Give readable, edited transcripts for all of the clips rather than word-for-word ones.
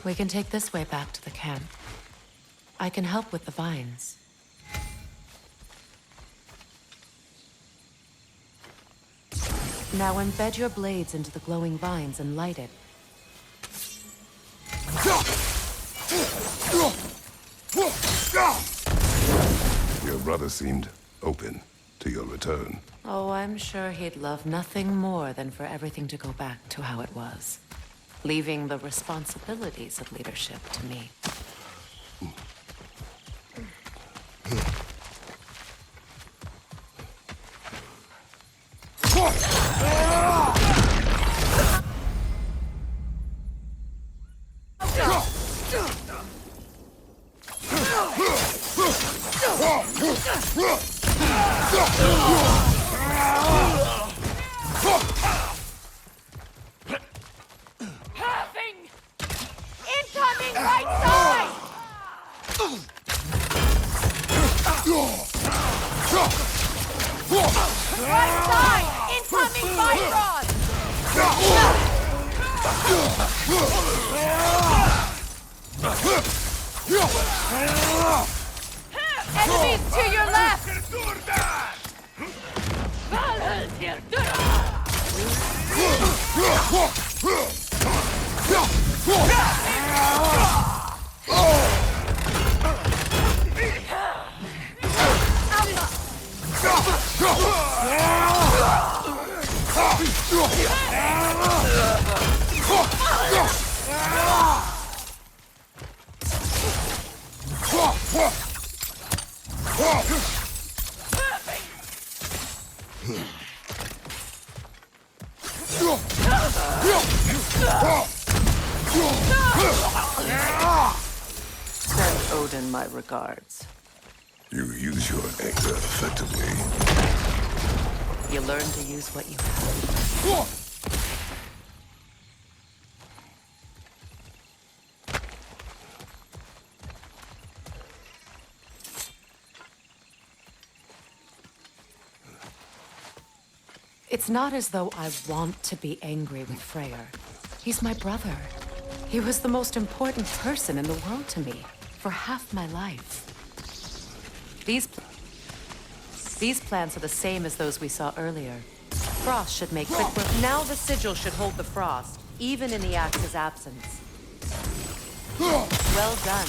We can take this way back to the camp. I can help with the vines. Now embed your blades into the glowing vines and light it. Your brother seemed open to your return. Oh, I'm sure he'd love nothing more than for everything to go back to how it was, leaving the responsibilities of leadership to me. Incoming right side! Right side! Incoming Bifrost! Enemies to your left! Send Odin my regards. You use your anger effectively. You learn to use what you have. It's not as though I want to be angry with Freya. He's my brother. He was the most important person in the world to me for half my life. These plants are the same as those we saw earlier. Frost should make quick work. Now the sigil should hold the frost, even in the axe's absence. Well done.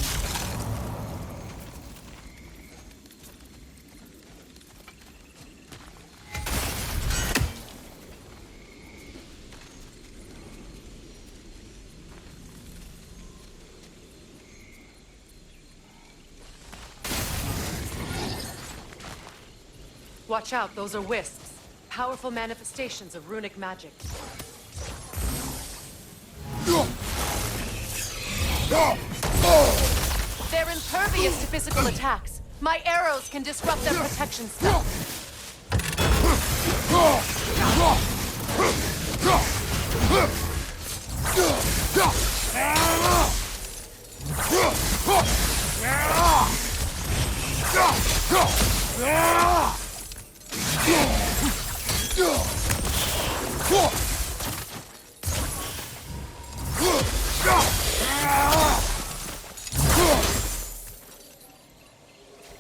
Watch out, those are wisps. Powerful manifestations of runic magic. They're impervious to physical attacks. My arrows can disrupt their protection spell.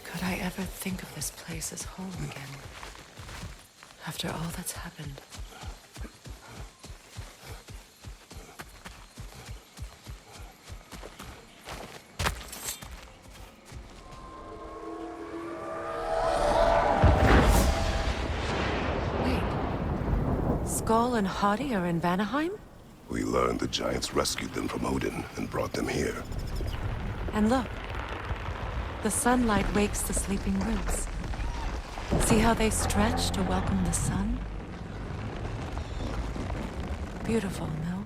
Could I ever think of this place as home again? After all that's happened. Skull and Hati are in Vanaheim? We learned the giants rescued them from Odin and brought them here. And look, the sunlight wakes the sleeping roots. See how they stretch to welcome the sun? Beautiful, no?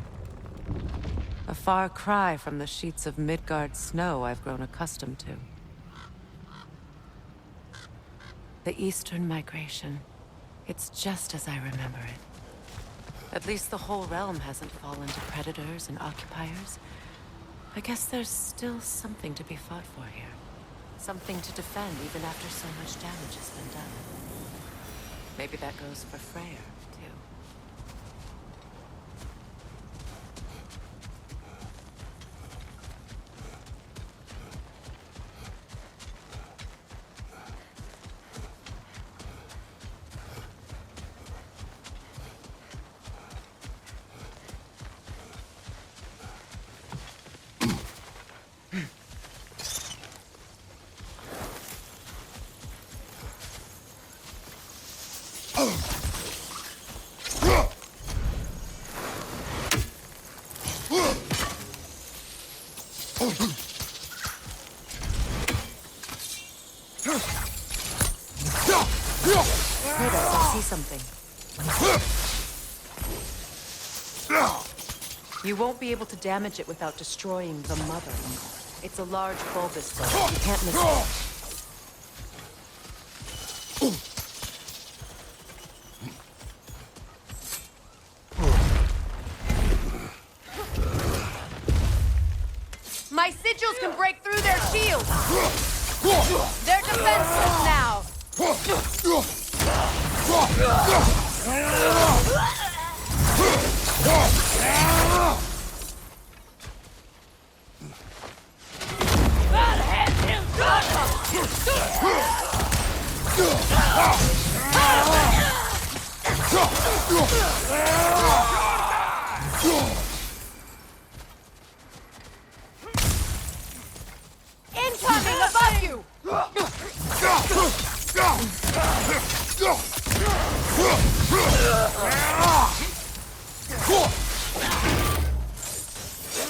A far cry from the sheets of Midgard snow I've grown accustomed to. The Eastern migration. It's just as I remember it. At least the whole realm hasn't fallen to predators and occupiers. I guess there's still something to be fought for here. Something to defend even after so much damage has been done. Maybe that goes for Freya, too. Kratos, I see something. You won't be able to damage it without destroying the mother. It's a large bulbous bulb. You can't miss it. My sigils can break through their shields! They're defenseless now! Incoming above you!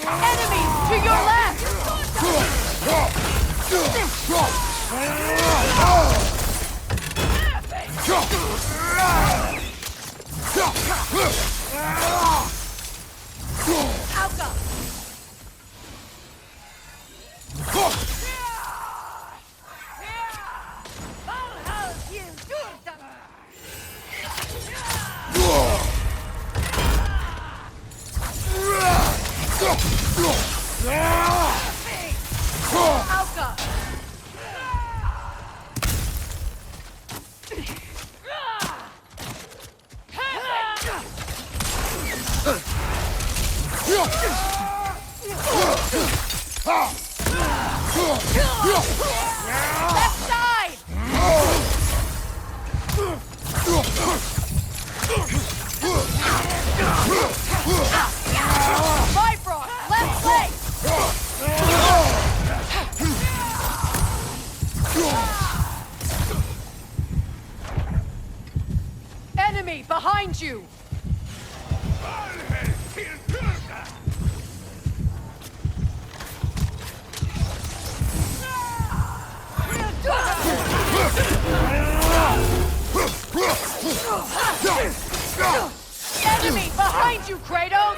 Enemies to your left! Alka! Alka! Left side! Brok, left leg! Enemy behind you! Enemy behind you, Kratos!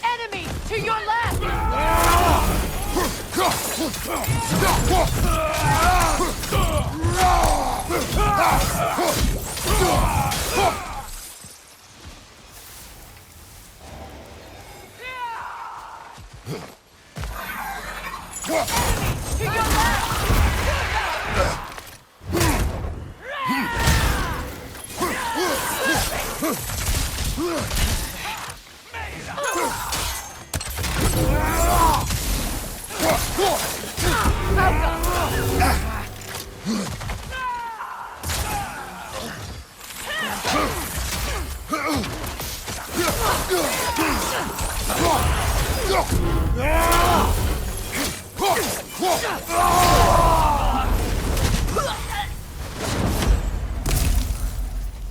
Enemy to your left! To your left!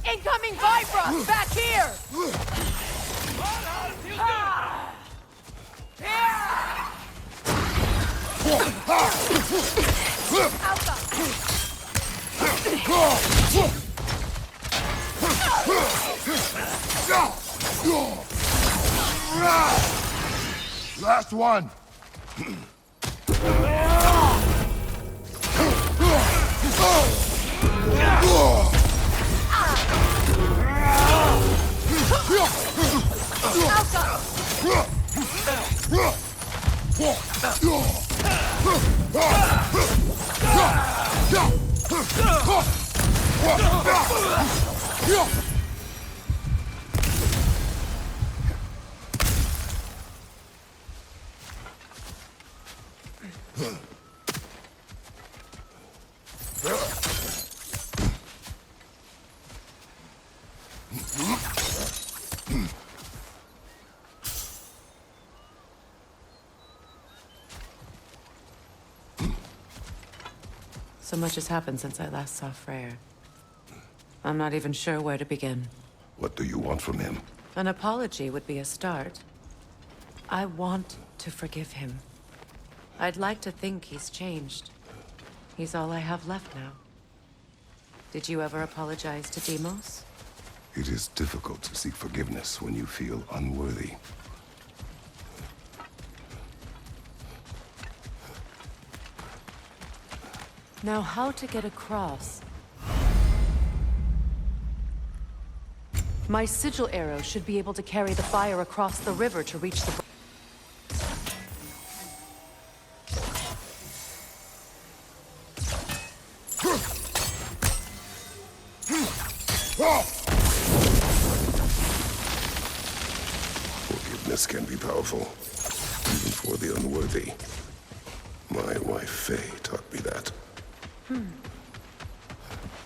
Incoming Vibra! Back here! Last one. So much has happened since I last saw Freya. I'm not even sure where to begin. What do you want from him? An apology would be a start. I want to forgive him. I'd like to think he's changed. He's all I have left now. Did you ever apologize to Deimos? It is difficult to seek forgiveness when you feel unworthy. Now, how to get across? My sigil arrow should be able to carry the fire across the river to reach the... Forgiveness can be powerful, even for the unworthy. My wife, Faye, taught me that.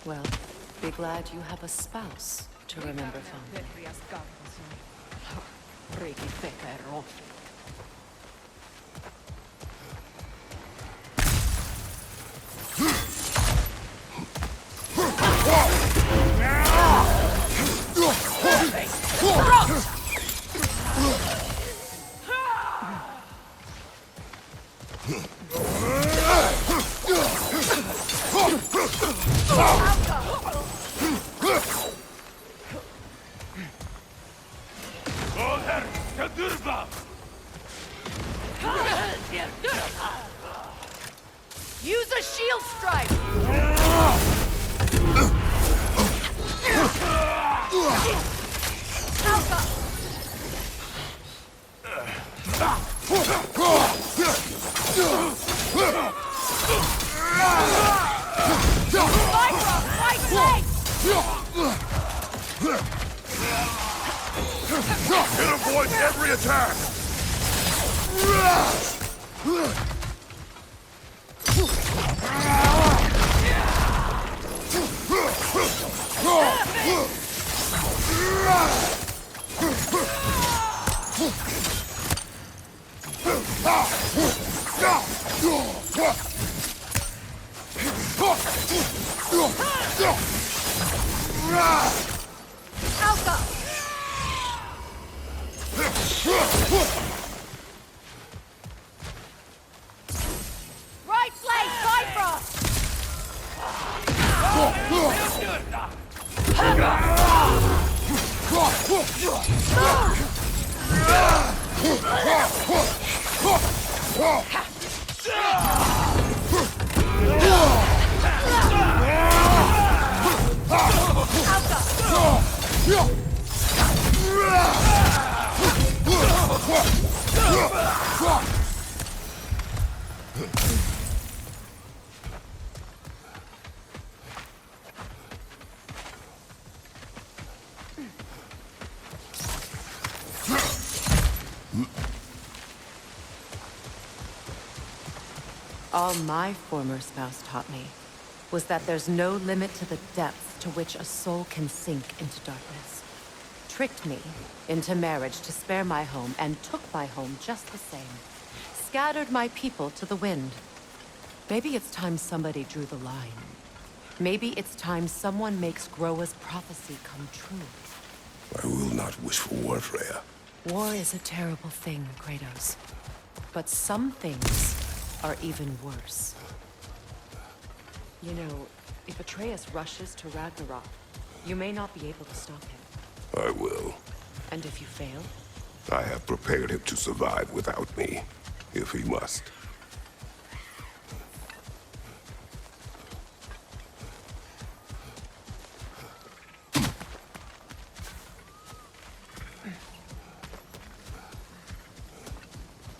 Well, be glad you have a spouse to remember fondly. Use a shield strike! It avoids every attack! Right flank, Bifrost! All my former spouse taught me was that there's no limit to the depths to which a soul can sink into darkness. Tricked me into marriage to spare my home and took my home just the same. Scattered my people to the wind. Maybe it's time somebody drew the line. Maybe it's time someone makes Groa's prophecy come true. I will not wish for war, Freya. War is a terrible thing, Kratos. But some things are even worse. You know, if Atreus rushes to Ragnarok, you may not be able to stop him. I will. And if you fail? I have prepared him to survive without me, if he must.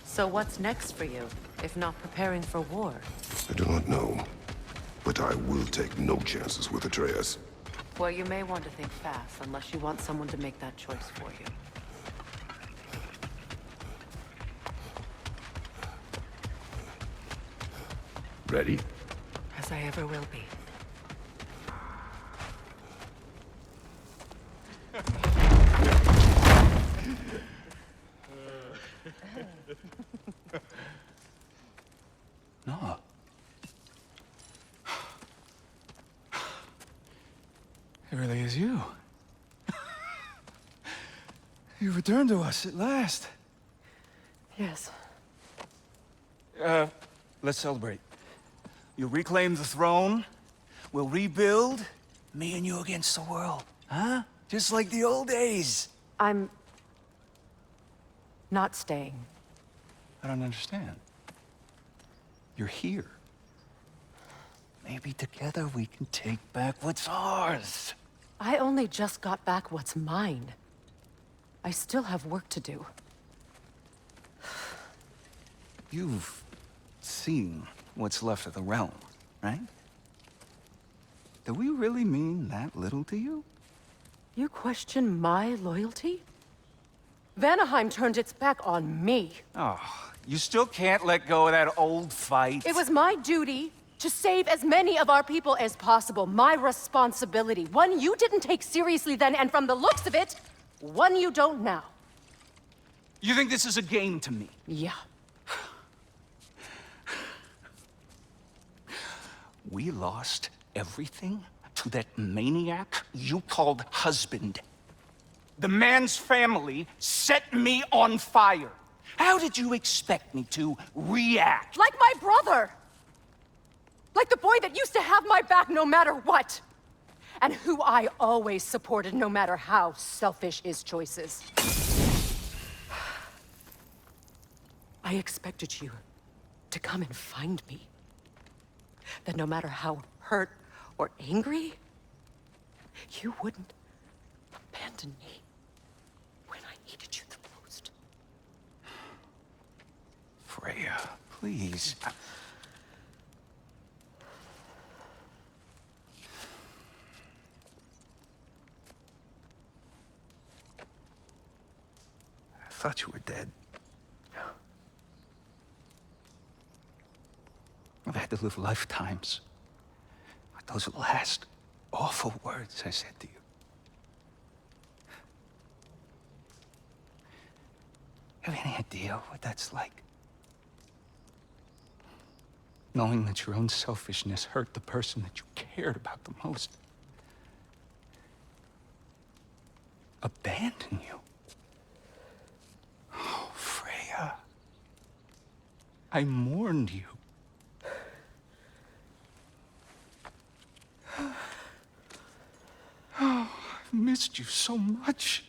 So what's next for you, if not preparing for war? I do not know, but I will take no chances with Atreus. Well, you may want to think fast, unless you want someone to make that choice for you. Ready? As I ever will be. No. It really is you. You returned to us at last. Yes. Let's celebrate. You'll reclaim the throne. We'll rebuild. Me and you against the world. Huh? Just like the old days. I'm not staying. I don't understand. You're here. Maybe together we can take back what's ours. I only just got back what's mine. I still have work to do. You've seen what's left of the realm, right? Do we really mean that little to you? You question my loyalty? Vanaheim turned its back on me. Oh, you still can't let go of that old fight? It was my duty to save as many of our people as possible. My responsibility. One you didn't take seriously then, and from the looks of it, one you don't now. You think this is a game to me? Yeah. We lost everything to that maniac you called husband. The man's family set me on fire. How did you expect me to react? Like my brother! Like the boy that used to have my back no matter what! And who I always supported no matter how selfish his choices. I expected you to come and find me. That no matter how hurt or angry, you wouldn't abandon me when I needed you the most. Freya, please. I thought you were dead. I've had to live lifetimes with those last awful words I said to you. Have any idea what that's like? Knowing that your own selfishness hurt the person that you cared about the most. Abandon you. Oh, Freya. I mourned you. Oh, I've missed you so much.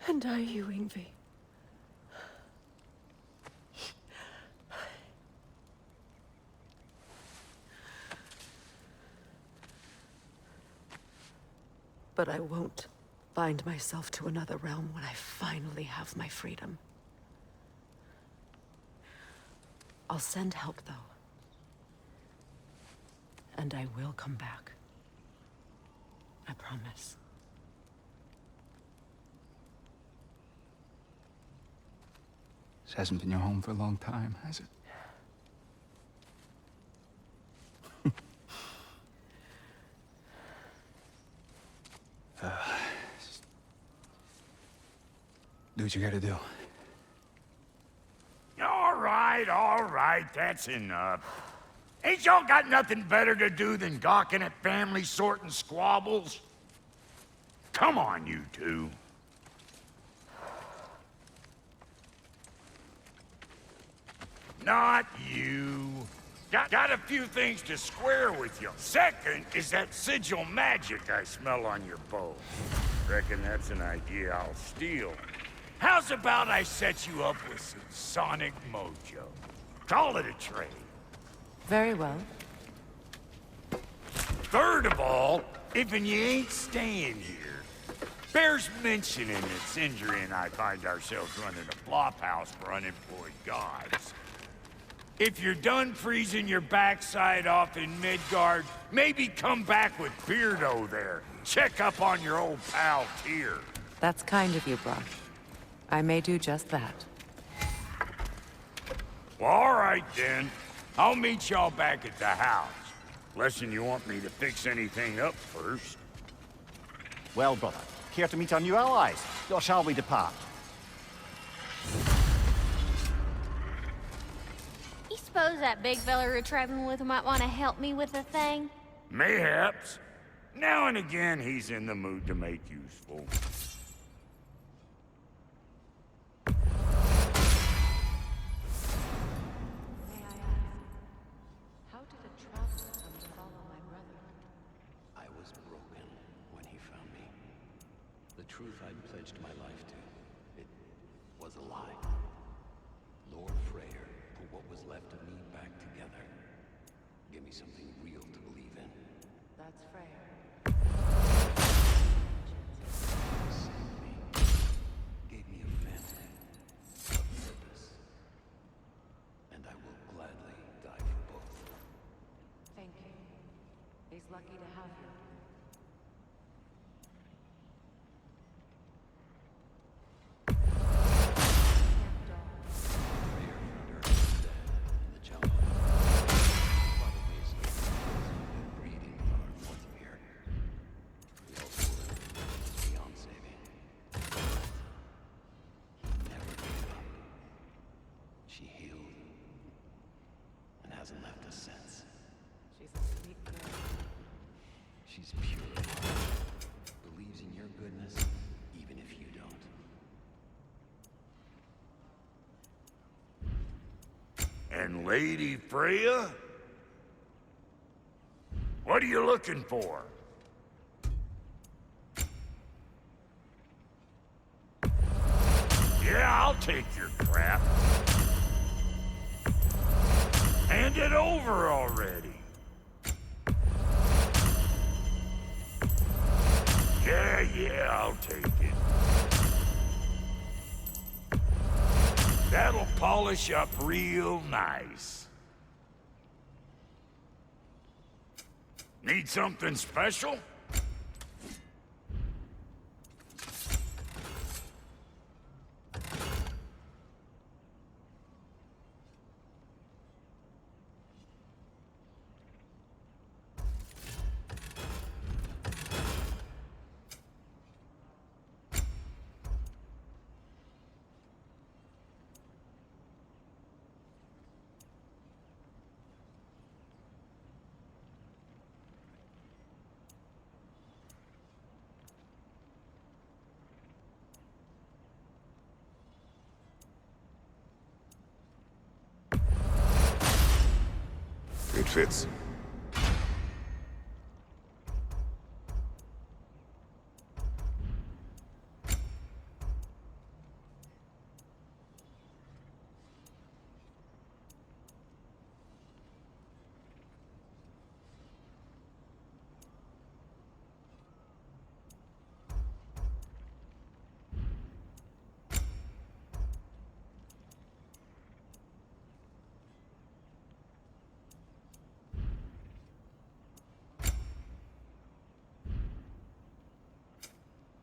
And I you, Yngvi. But I won't bind myself to another realm when I finally have my freedom. I'll send help, though. And I will come back. I promise. This hasn't been your home for a long time, has it? Do what you gotta do. All right, that's enough. Ain't y'all got nothing better to do than gawking at family sorting squabbles? Come on, you two. Not you. Got a few things to square with you. Second is that sigil magic I smell on your bow. Reckon that's an idea I'll steal. How's about I set you up with some sonic mojo? Call it a trade. Very well. Third of all, if you ain't staying here, bears mentioning that Sindri and I find ourselves running a flop house for unemployed gods. If you're done freezing your backside off in Midgard, maybe come back with Beardo there. Check up on your old pal Tyr. That's kind of you, Brok. I may do just that. Well, all right then. I'll meet y'all back at the house. Unless you want me to fix anything up first. Well, brother, care to meet our new allies? Or shall we depart? suppose that big fella we're traveling with might want to help me with a thing? Mayhaps. Now and again, he's in the mood to make useful. How did a traveler come to follow my brother? I was broken when he found me. The truth I'd pledged my life to, it was a lie. Lord Freya put what was left of me back together. Give me something real to believe in. That's Freya. Saved me. Gave me a family. A purpose. And I will gladly die for both. Thank you. He's lucky to have you. Freya found her husband dead in the jungle. Probably escaped the breeding of our north of here. We also learned it was beyond saving. He never gave up. She healed and hasn't left us since. She's a sweet girl. She's pure of heart, believes in your goodness, even if you don't. And Lady Freya? What are you looking for? Yeah, I'll take your crap. Hand it over already. Yeah, I'll take it. That'll polish up real nice. Need something special? It fits.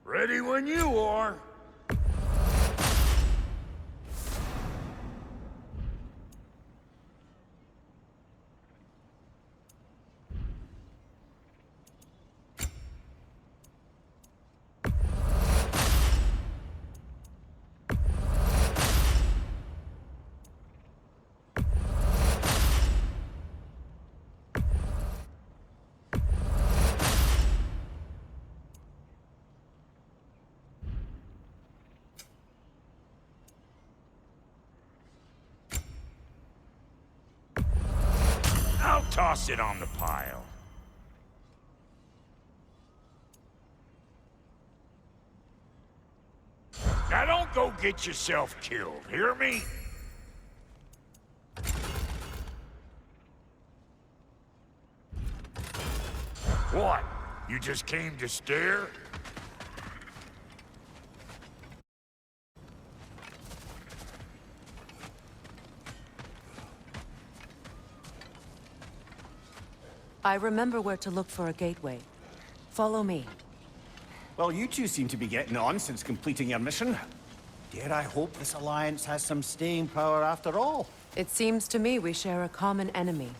Ready when you are. I'll toss it on the pile. Now don't go get yourself killed, hear me? What? You just came to stare? I remember where to look for a gateway. Follow me. Well, you two seem to be getting on since completing your mission. Dare I hope this alliance has some staying power after all? It seems to me we share a common enemy.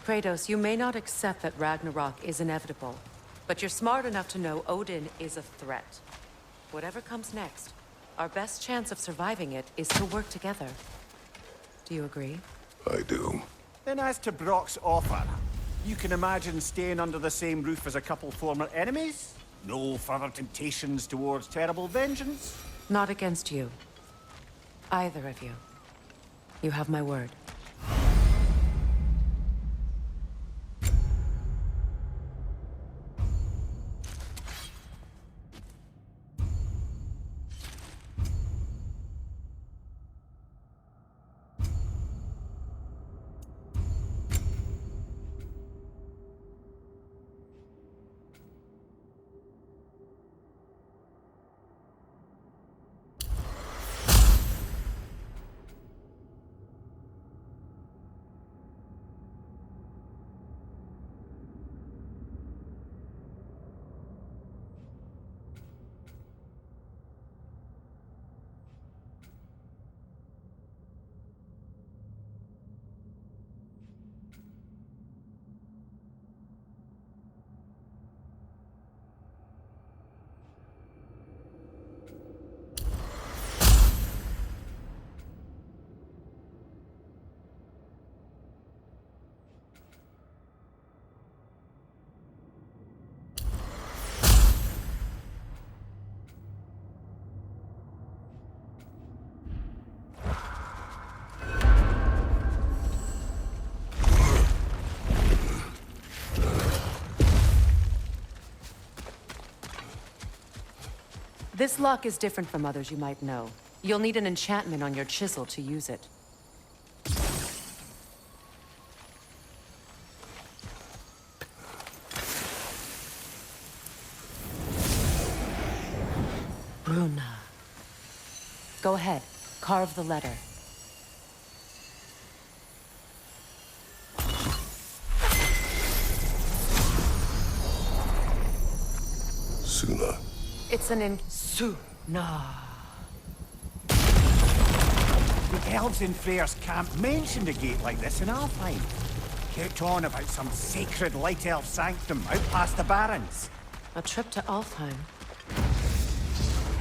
Kratos, you may not accept that Ragnarok is inevitable, but you're smart enough to know Odin is a threat. Whatever comes next, our best chance of surviving it is to work together. Do you agree? I do. Then as to Brok's offer, you can imagine staying under the same roof as a couple former enemies? No further temptations towards terrible vengeance? Not against you. Either of you. You have my word. This lock is different from others you might know. You'll need an enchantment on your chisel to use it. Rune. Go ahead. Carve the letter. Suna. It's an Suna. The elves in Freya's camp mentioned a gate like this in Alfheim. Kept on about some sacred light elf sanctum out past the Barrens. A trip to Alfheim.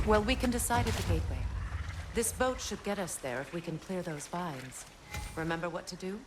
Well, we can decide at the gateway. This boat should get us there if we can clear those vines. Remember what to do?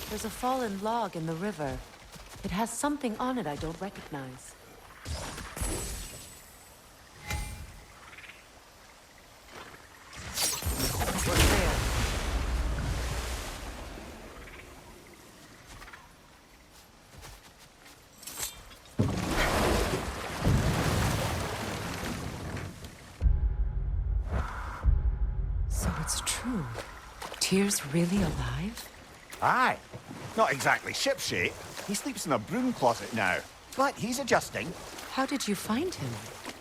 There's a fallen log in the river. It has something on it I don't recognize. What's there? So it's true. Tyr's really alive? Aye. Not exactly shipshape. He sleeps in a broom closet now. But he's adjusting. How did you find him?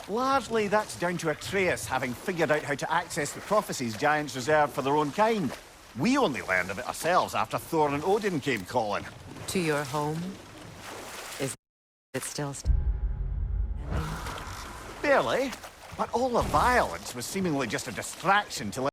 Largely, that's down to Atreus having figured out how to access the prophecies giants reserve for their own kind. We only learned of it ourselves after Thor and Odin came calling. To your home? Is it still standing? Barely. But all the violence was seemingly just a distraction till